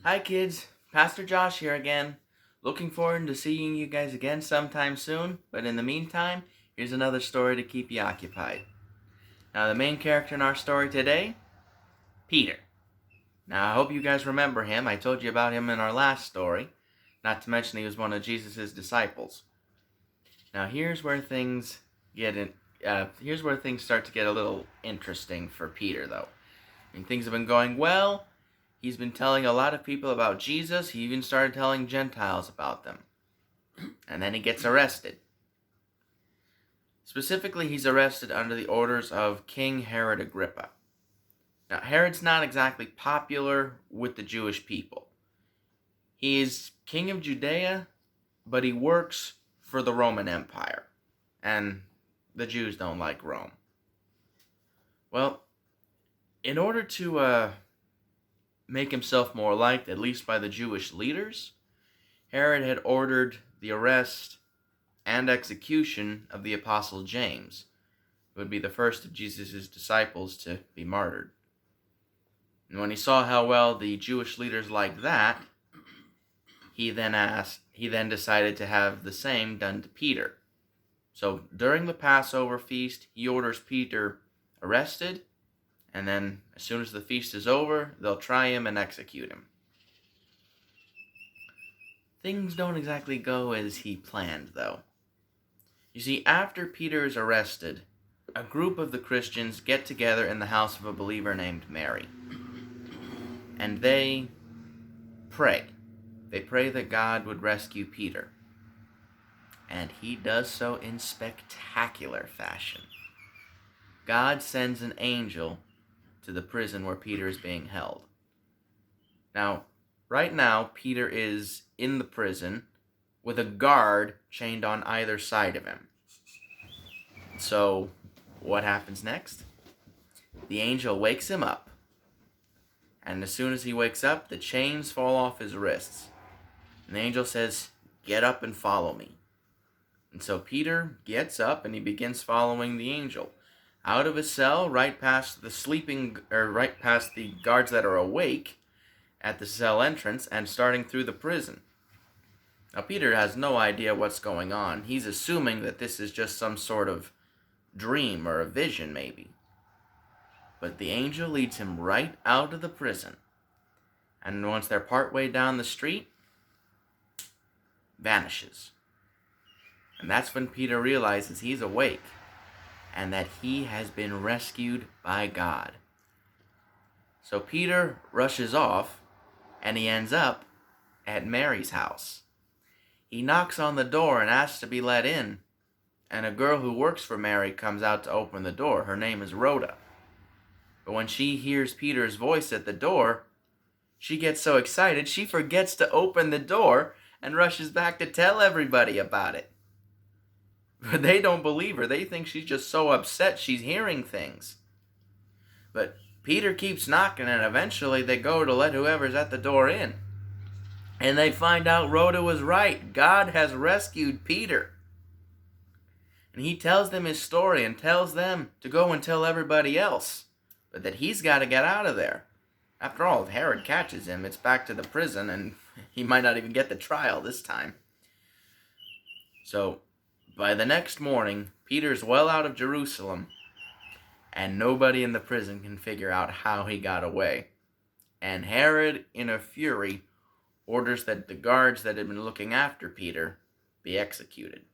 Hi kids, Pastor Josh here again. Looking forward to seeing you guys again sometime soon, but in the meantime, here's another story to keep you occupied. Now the main character in our story today, Peter. Now I hope you guys remember him. I told you about him in our last story, not to mention he was one of Jesus' disciples. Now here's where things start to get a little interesting for Peter though. Things have been going well. He's been telling a lot of people about Jesus. He even started telling Gentiles about them. And then he gets arrested. Specifically, he's arrested under the orders of King Herod Agrippa. Now, Herod's not exactly popular with the Jewish people. He is king of Judea, but he works for the Roman Empire. And the Jews don't like Rome. Well, in order to make himself more liked, at least by the Jewish leaders, Herod had ordered the arrest and execution of the Apostle James, who would be the first of Jesus' disciples to be martyred. And when he saw how well the Jewish leaders liked that, he then decided to have the same done to Peter. So during the Passover feast, he orders Peter arrested, and then as soon as the feast is over, they'll try him and execute him. Things don't exactly go as he planned, though. You see, after Peter is arrested, a group of the Christians get together in the house of a believer named Mary. And they pray. They pray that God would rescue Peter. And he does so in spectacular fashion. God sends an angel to the prison where Peter is being held. Now, right now, Peter is in the prison with a guard chained on either side of him. So, what happens next? The angel wakes him up. And as soon as he wakes up, the chains fall off his wrists. And the angel says, "Get up and follow me." And so Peter gets up and he begins following the angel out of his cell, right past the guards that are awake at the cell entrance, and starting through the prison. Now Peter has no idea what's going on. He's assuming that this is just some sort of dream or a vision maybe. But the angel leads him right out of the prison. And once they're partway down the street, vanishes. And that's when Peter realizes he's awake and that he has been rescued by God. So Peter rushes off, and he ends up at Mary's house. He knocks on the door and asks to be let in, and a girl who works for Mary comes out to open the door. Her name is Rhoda. But when she hears Peter's voice at the door, she gets so excited she forgets to open the door and rushes back to tell everybody about it. But they don't believe her. They think she's just so upset she's hearing things. But Peter keeps knocking, and eventually they go to let whoever's at the door in. And they find out Rhoda was right. God has rescued Peter. And he tells them his story and tells them to go and tell everybody else. But that he's got to get out of there. After all, if Herod catches him, it's back to the prison, and he might not even get the trial this time. So, by the next morning, Peter's well out of Jerusalem, and nobody in the prison can figure out how he got away. And Herod, in a fury, orders that the guards that had been looking after Peter be executed.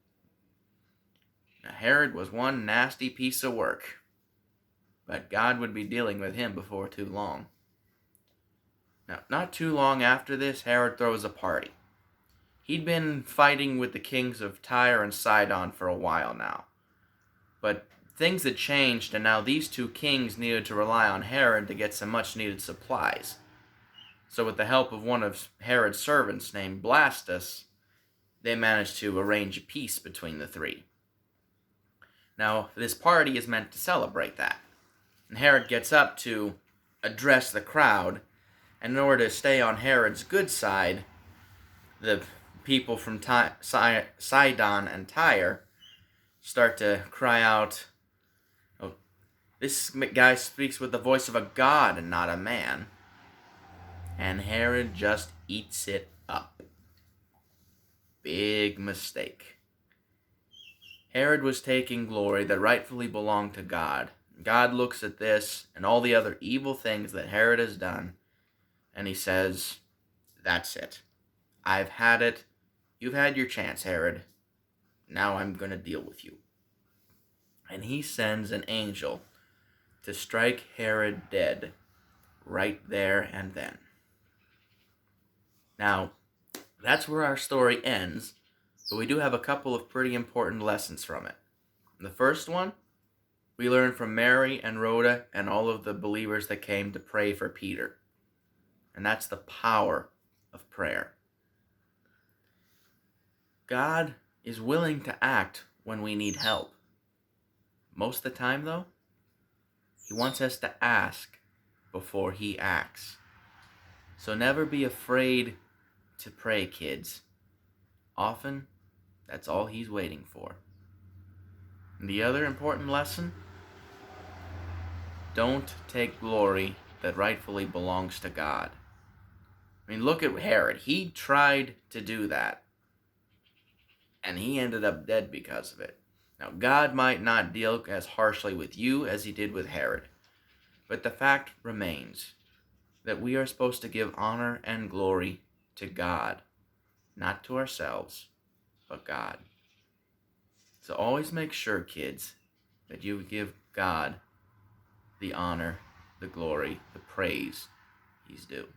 Now, Herod was one nasty piece of work, but God would be dealing with him before too long. Now, not too long after this, Herod throws a party. He'd been fighting with the kings of Tyre and Sidon for a while now. But things had changed, and now these two kings needed to rely on Herod to get some much-needed supplies. So with the help of one of Herod's servants named Blastus, they managed to arrange a peace between the three. Now, this party is meant to celebrate that. And Herod gets up to address the crowd, and in order to stay on Herod's good side, the people from Sidon and Tyre start to cry out, "Oh, this guy speaks with the voice of a god and not a man." and Herod just eats it up. Big mistake. Herod was taking glory that rightfully belonged to God. God looks at this and all the other evil things that Herod has done, and he says, that's it. I've had it. You've had your chance, Herod. Now I'm going to deal with you. And he sends an angel to strike Herod dead right there and then. Now, that's where our story ends, but we do have a couple of pretty important lessons from it. The first one, we learn from Mary and Rhoda and all of the believers that came to pray for Peter. And that's the power of prayer. God is willing to act when we need help. Most of the time, though, He wants us to ask before He acts. So never be afraid to pray, kids. Often, that's all He's waiting for. And the other important lesson, don't take glory that rightfully belongs to God. I mean, look at Herod. He tried to do that, and he ended up dead because of it. Now, God might not deal as harshly with you as He did with Herod, but the fact remains that we are supposed to give honor and glory to God, not to ourselves, but God. So always make sure, kids, that you give God the honor, the glory, the praise He's due.